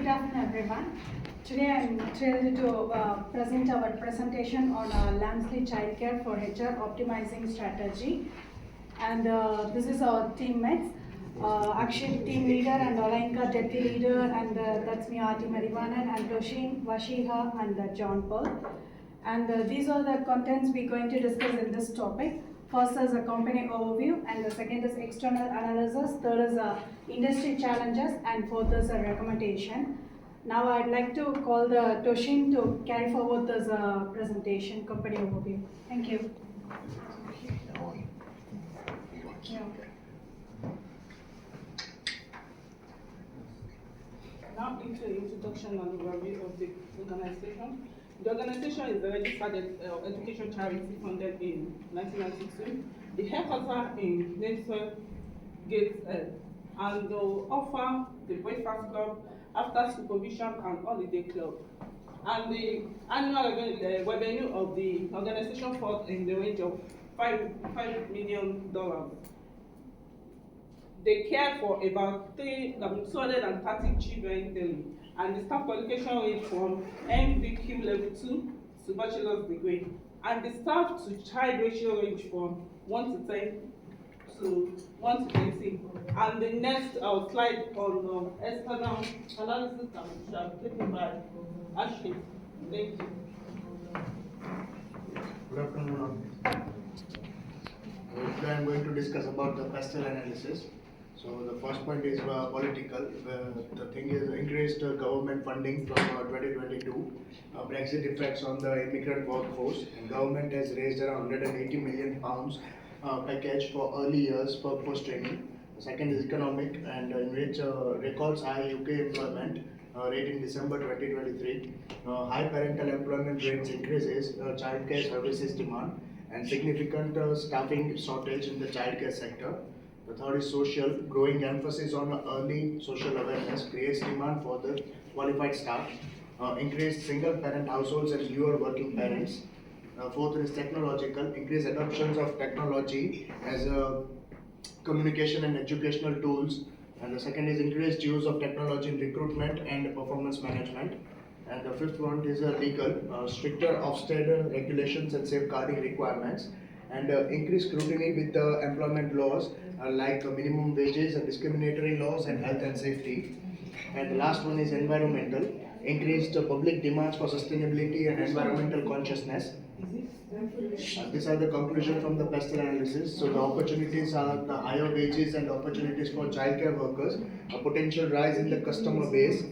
Good afternoon, everyone. Today I'm thrilled to present our presentation on lamesley Childcare for HR optimizing strategy. And this is our teammates. Akshay, team leader, and Alanka, deputy leader, and that's me, Ati Marivanan, and Toshin, Vashiha, and John Paul. And these are the contents we're going to discuss in this topic. First is a company overview, and the second is external analysis, third is industry challenges, and fourth is a recommendation. Now I'd like to call the Toshin to carry forward this presentation, company overview. Thank you. Yeah. Now into the introduction and overview of the organization. The organization is a registered education charity founded in 1992. The headquarters in Nelson Gate and they offer the breakfast club, after supervision and holiday club. And the annual revenue of the organization falls in the range of $5 million. They care for about 230 children daily, and the staff qualification range from MVQ level 2 to bachelor's degree, and the staff to child ratio range from 1 to 10 to 1 to 20. And the next slide on external analysis shall be taken by Ashley. Thank you. Good afternoon. Today I am going to discuss about the pastel analysis. So the first point is political. The thing is increased government funding from 2022, Brexit effects on the immigrant workforce, and government has raised around £180 million package for early years workforce training. The second is economic, and in which records high UK employment rate in December 2023, high parental employment rates increases childcare services demand, and significant staffing shortage in the childcare sector. The third is social, growing emphasis on early social awareness creates demand for the qualified staff, increased single parent households and fewer working parents. Fourth is technological, increased adoptions of technology as communication and educational tools. And the second is increased use of technology in recruitment and performance management. And the fifth one is legal, stricter Ofsted regulations and safeguarding requirements, and increased scrutiny with the employment laws like minimum wages and discriminatory laws and health and safety. And the last one is environmental, increased public demands for sustainability and environmental consciousness. These are the conclusions from the pastel analysis. So the opportunities are the higher wages and opportunities for childcare workers, a potential rise in the customer base,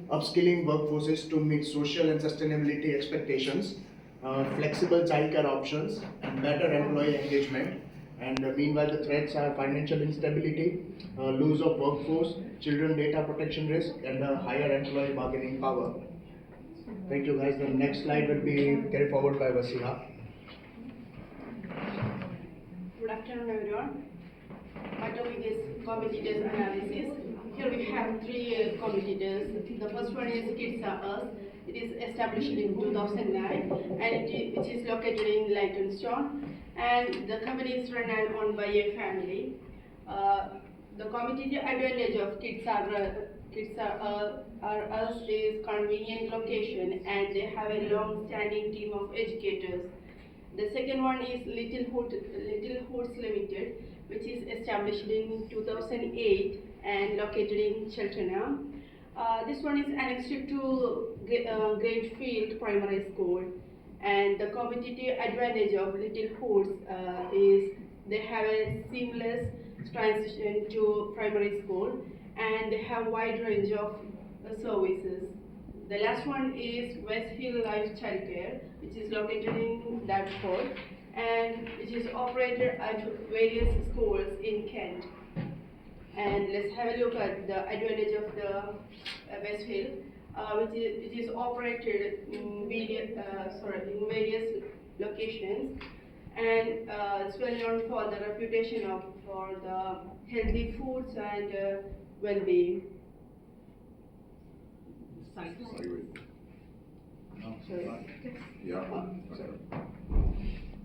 upskilling workforces to meet social and sustainability expectations, flexible childcare options, and better employee engagement. And meanwhile, the threats are financial instability, loss of workforce, children data protection risk, and higher employee bargaining power. Thank you, guys. The next slide will be carried forward by Vasiha. Good afternoon, everyone. My topic is competitors analysis. Here we have three competitors. The first one is Kids Are Us. It is established in 2009 and it is located in Leytonstone. And the company is run and owned by a family. The competitive advantage of Kids Are Us is convenient location, and they have a long-standing team of educators. The second one is Little Hoods Limited, which is established in 2008 and located in Cheltenham. This one is annexed to Grangefield Primary School, and the competitive advantage of Little Hoods is they have a seamless transition to primary school, and they have wide range of services. The last one is Westfield Life Childcare, which is located in Dartford, and which is operated at various schools in Kent. And let's have a look at the advantage of the Westfield, which is operated in various locations, and it's well known for the reputation for the healthy foods and well-being.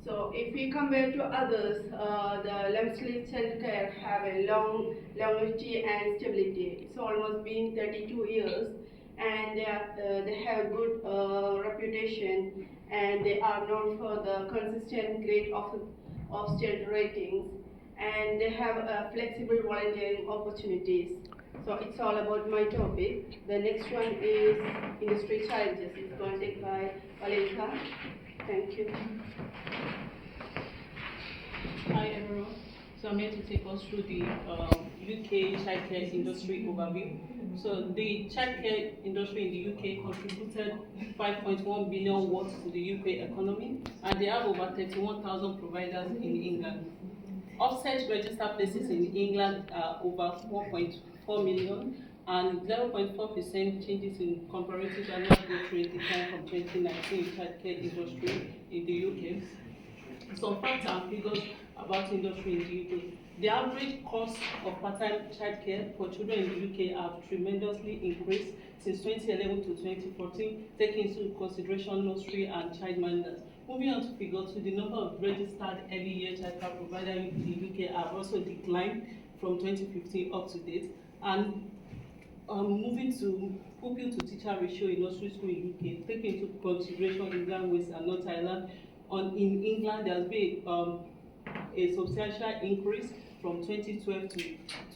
So if we compare to others, the lamesley Childcare have a longevity and stability. It's almost been 32 years, and they have good reputation, and they are known for the consistent grade of state ratings, and they have flexible volunteering opportunities. So it's all about my topic. The next one is industry challenges. It's going to take by Valenka. Thank you. Hi everyone. So I'm here to take us through the UK childcare industry overview. So the childcare industry in the UK contributed 5.1 billion worth to the UK economy, and they have over 31,000 providers in England. Offset registered places in England are over 1.4 million, and 0.4% changes in comparative annual growth rate decline from 2019 childcare industry in the UK. Some facts and figures about industry in the UK. The average cost of part-time childcare for children in the UK have tremendously increased since 2011 to 2014, taking into consideration nursery and childminders. Moving on to figure 2, the number of registered early year childcare providers in the UK have also declined from 2015 up to date. And moving to pupil to teacher ratio in nursery school in UK, taking into consideration England, Wales and North Ireland. In England, there has been a substantial increase from 2012 to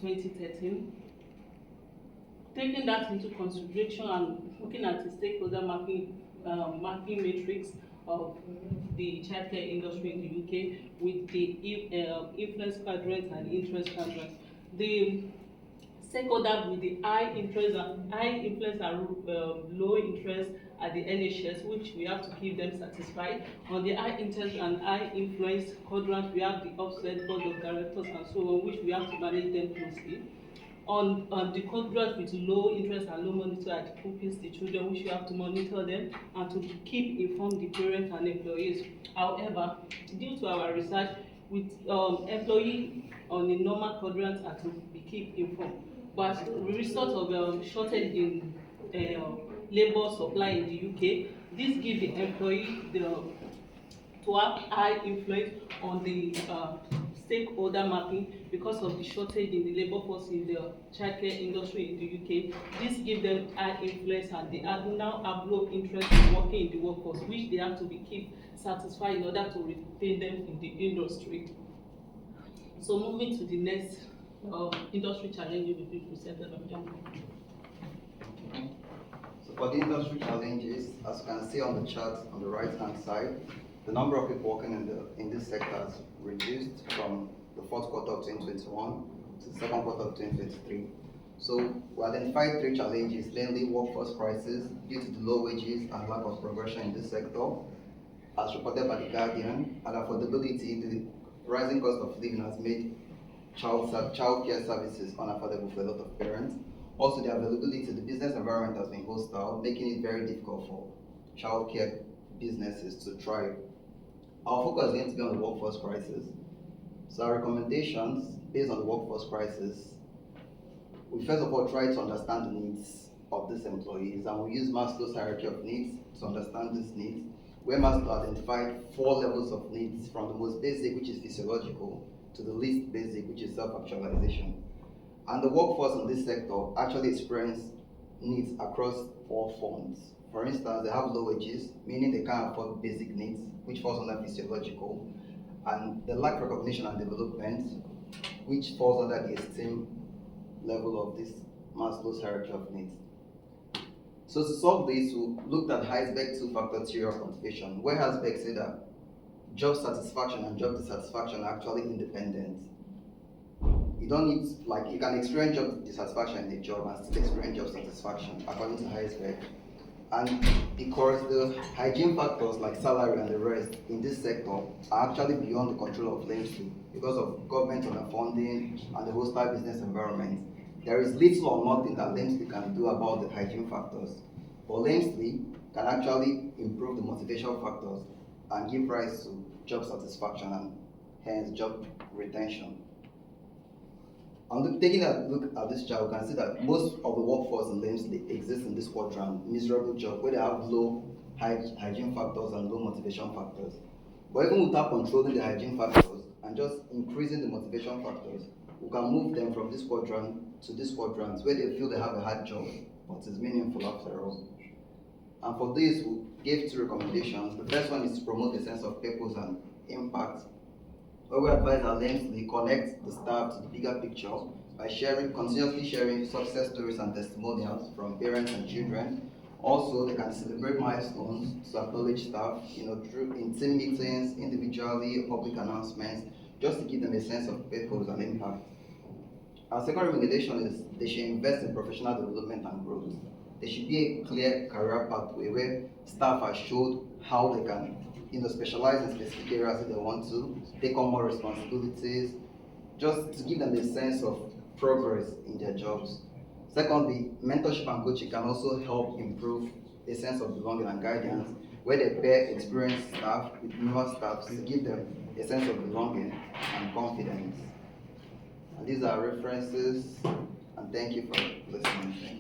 2013. Taking that into consideration and looking at the stakeholder mapping matrix of the childcare industry in the UK with the influence quadrant and interest quadrant, the stakeholder with the high influence and low interest at the NHS, which we have to keep them satisfied. On the high interest and high influence quadrant, we have the offset board of directors and so on, which we have to manage them closely. On the quadrant with low interest and low monitor at the pupils, the children, which we have to monitor them and to keep informed the parents and employees. However, due to our research, with employee on the normal quadrant are to be keep informed. But the result of shortage in labor supply in the UK, this gives the employee to have high influence on the stakeholder mapping because of the shortage in the labor force in the childcare industry in the UK. This gives them high influence, and they are now have low interest in working in the workforce, which they have to be keep satisfied in order to retain them in the industry. So moving to the next industry challenge will be presented by John. So for the industry challenges, as you can see on the chart on the right hand side, the number of people working in this sector has reduced from the fourth quarter of 2021 to the second quarter of 2023. So we identified 3 challenges, namely workforce crisis due to the low wages and lack of progression in this sector, as reported by the Guardian, and affordability. The rising cost of living has made childcare services unaffordable for a lot of parents. Also, the availability, the business environment has been hostile, making it very difficult for childcare businesses to thrive. Our focus is going to be on the workforce crisis. So our recommendations based on the workforce crisis, we first of all try to understand the needs of these employees, and we use Maslow's hierarchy of needs to understand these needs, where Maslow identified 4 levels of needs, from the most basic, which is physiological, to the least basic, which is self-actualization. And the workforce in this sector actually experience needs across 4 forms. For instance, they have low wages, meaning they can't afford basic needs, which falls under physiological, and they lack recognition and development, which falls under the esteem level of this Maslow's hierarchy of needs. So to solve this, we looked at Heisberg's 2-factor theory of motivation, where Heisberg said that job satisfaction and job dissatisfaction are actually independent. You don't need, you can experience job dissatisfaction in a job and still experience job satisfaction, according to Heisberg. And because the hygiene factors like salary and the rest in this sector are actually beyond the control of lamesley because of government underfunding and the hostile business environment, there is little or nothing that lamesley can do about the hygiene factors. But lamesley can actually improve the motivation factors and give rise to job satisfaction and hence job retention. And taking a look at this chart, we can see that most of the workforce in lamesley exists in this quadrant, miserable job, where they have low hygiene factors and low motivation factors. But even without controlling the hygiene factors and just increasing the motivation factors, we can move them from this quadrant to this quadrant, where they feel they have a hard job, but it's meaningful after all. And for this, we gave 2 recommendations. The first one is to promote a sense of purpose and impact, where we advise our lamesley connect the staff to the bigger picture by continuously sharing success stories and testimonials from parents and children. Also, they can celebrate milestones to acknowledge staff, through in team meetings, individually, public announcements, just to give them a sense of purpose and impact. Our second recommendation is they should invest in professional development and growth. There should be a clear career pathway where staff are showed how they can, specialize in specific areas if they want to, take on more responsibilities, just to give them a sense of progress in their jobs. Secondly, mentorship and coaching can also help improve a sense of belonging and guidance, where they pair experienced staff with newer staff to give them a sense of belonging and confidence. And these are references, and thank you for listening.